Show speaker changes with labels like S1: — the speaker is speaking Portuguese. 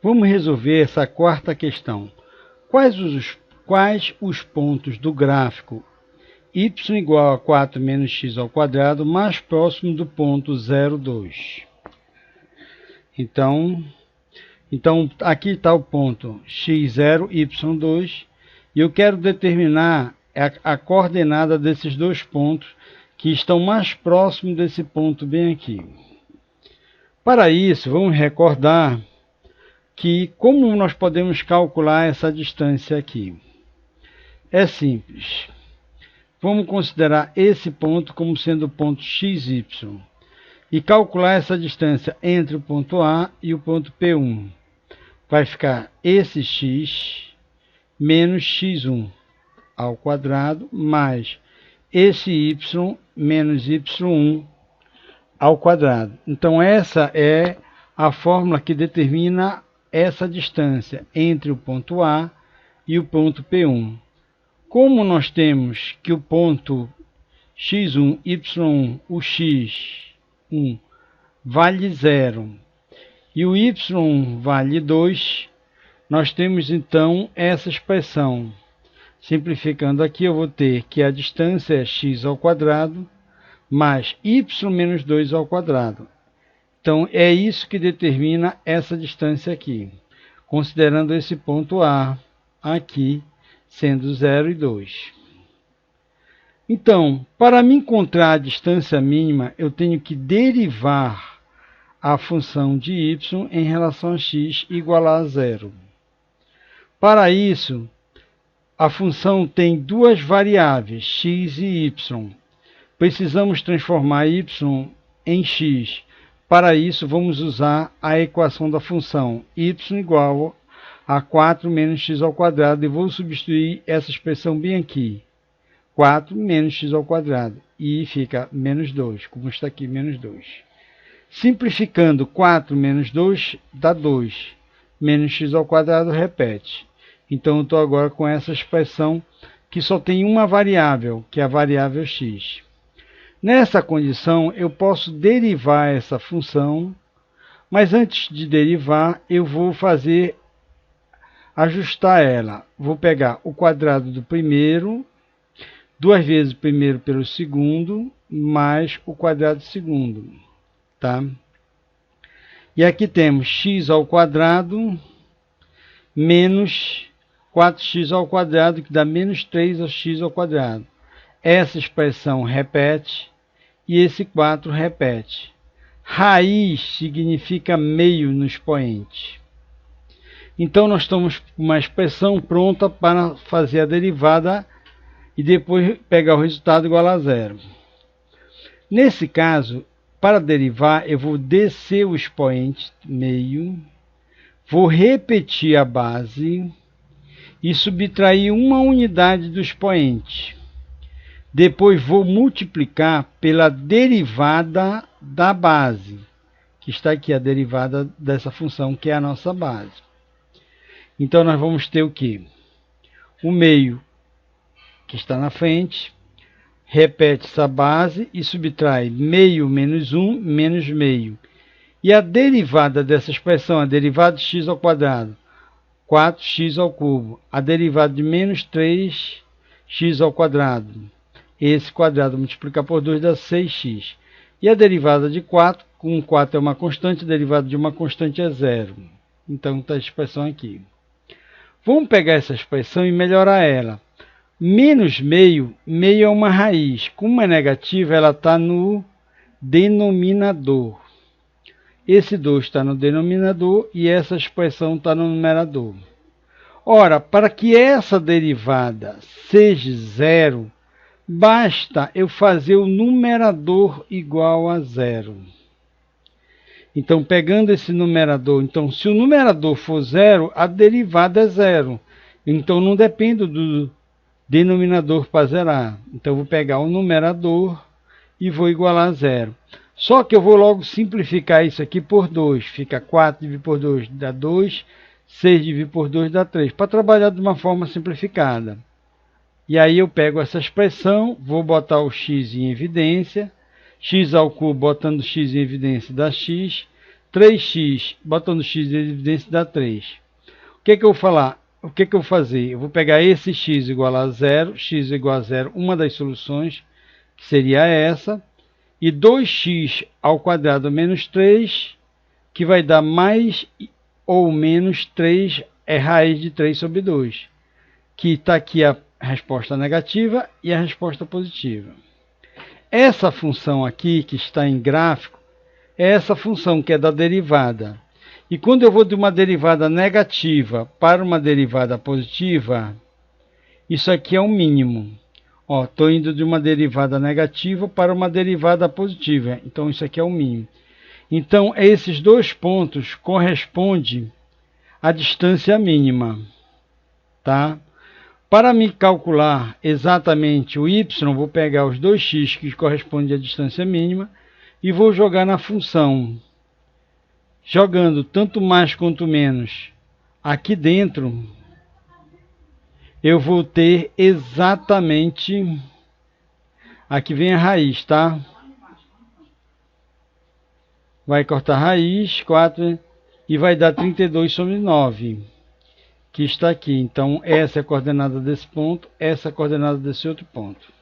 S1: Vamos resolver essa quarta questão. Quais os pontos do gráfico y igual a 4 menos x ao quadrado mais próximo do ponto 0, 2? Então aqui está o ponto x0, y2, e eu quero determinar a coordenada desses dois pontos que estão mais próximos desse ponto bem aqui. Para isso, vamos recordar que como nós podemos calcular essa distância aqui. É simples. Vamos considerar esse ponto como sendo o ponto xy e calcular essa distância entre o ponto A e o ponto P1. Vai ficar esse x menos x1 ao quadrado mais esse y menos y1 ao quadrado. Então essa é a fórmula que determina essa distância entre o ponto A e o ponto P1. Como nós temos que o ponto x1, y1, o x1 vale 0 e o y1 vale 2, nós temos então essa expressão. Simplificando aqui, eu vou ter que a distância é x ao quadrado mais y menos 2 ao quadrado. Então, é isso que determina essa distância aqui, considerando esse ponto A aqui, sendo 0 e 2. Então, para me encontrar a distância mínima, eu tenho que derivar a função de y em relação a x igual a 0. Para isso, a função tem duas variáveis, x e y. Precisamos transformar y em x. Para isso, vamos usar a equação da função y igual a 4 menos x ao quadrado, e vou substituir essa expressão bem aqui. 4 menos x ao quadrado, e fica menos 2, como está aqui, menos 2. Simplificando, 4 menos 2 dá 2. Menos x ao quadrado repete. Então, eu estou agora com essa expressão que só tem uma variável, que é a variável x. Nessa condição, eu posso derivar essa função, mas antes de derivar, eu vou ajustar ela. Vou pegar o quadrado do primeiro, 2 vezes o primeiro pelo segundo, mais o quadrado do segundo. Tá? E aqui temos x ao quadrado menos 4x ao quadrado, que dá menos 3x ao quadrado. Essa expressão repete e esse 4 repete. Raiz significa meio no expoente. Então, nós estamos com uma expressão pronta para fazer a derivada e depois pegar o resultado igual a 0. Nesse caso, para derivar, eu vou descer o expoente, meio, vou repetir a base e subtrair uma unidade do expoente. Depois vou multiplicar pela derivada da base, que está aqui, a derivada dessa função, que é a nossa base. Então, nós vamos ter o quê? O meio, que está na frente, repete essa base e subtrai meio menos 1 menos meio. E a derivada dessa expressão, a derivada de x ao quadrado, 4x ao cubo. A derivada de menos 3x ao quadrado. Esse quadrado multiplicar por 2 dá 6x. E a derivada de 4, com 4 é uma constante, a derivada de uma constante é 0. Então, está a expressão aqui. Vamos pegar essa expressão e melhorar ela. Menos meio, meio é uma raiz. Como é negativa, ela está no denominador. Esse 2 está no denominador e essa expressão está no numerador. Ora, para que essa derivada seja 0, basta eu fazer o numerador igual a 0. Então, pegando esse numerador, então, se o numerador for 0, a derivada é 0. Então, não depende do denominador para zerar. Então, eu vou pegar o numerador e vou igualar a 0. Só que eu vou logo simplificar isso aqui por 2. Fica 4 dividido por 2 dá 2, 6 dividido por 2 dá 3. Para trabalhar de uma forma simplificada. E aí eu pego essa expressão, vou botar o x em evidência. X ao cubo, botando x em evidência, dá x. 3x, botando x de evidência dá 3. O que que eu vou falar? O que que eu vou fazer? Eu vou pegar esse x igual a 0, x igual a 0, uma das soluções, que seria essa, e 2x ao quadrado menos 3, que vai dar mais ou menos 3, é raiz de 3 sobre 2, que está aqui a resposta negativa e a resposta positiva. Essa função aqui, que está em gráfico, é essa função que é da derivada. E quando eu vou de uma derivada negativa para uma derivada positiva, isso aqui é o mínimo. Estou indo de uma derivada negativa para uma derivada positiva. Então, isso aqui é o mínimo. Então, esses dois pontos correspondem à distância mínima. Tá? Para me calcular exatamente o y, vou pegar os 2x que correspondem à distância mínima e vou jogar na função. Jogando tanto mais quanto menos aqui dentro, eu vou ter exatamente... Aqui vem a raiz, tá? Vai cortar raiz, 4, e vai dar 32 sobre 9, que está aqui. Então, essa é a coordenada desse ponto, essa é a coordenada desse outro ponto.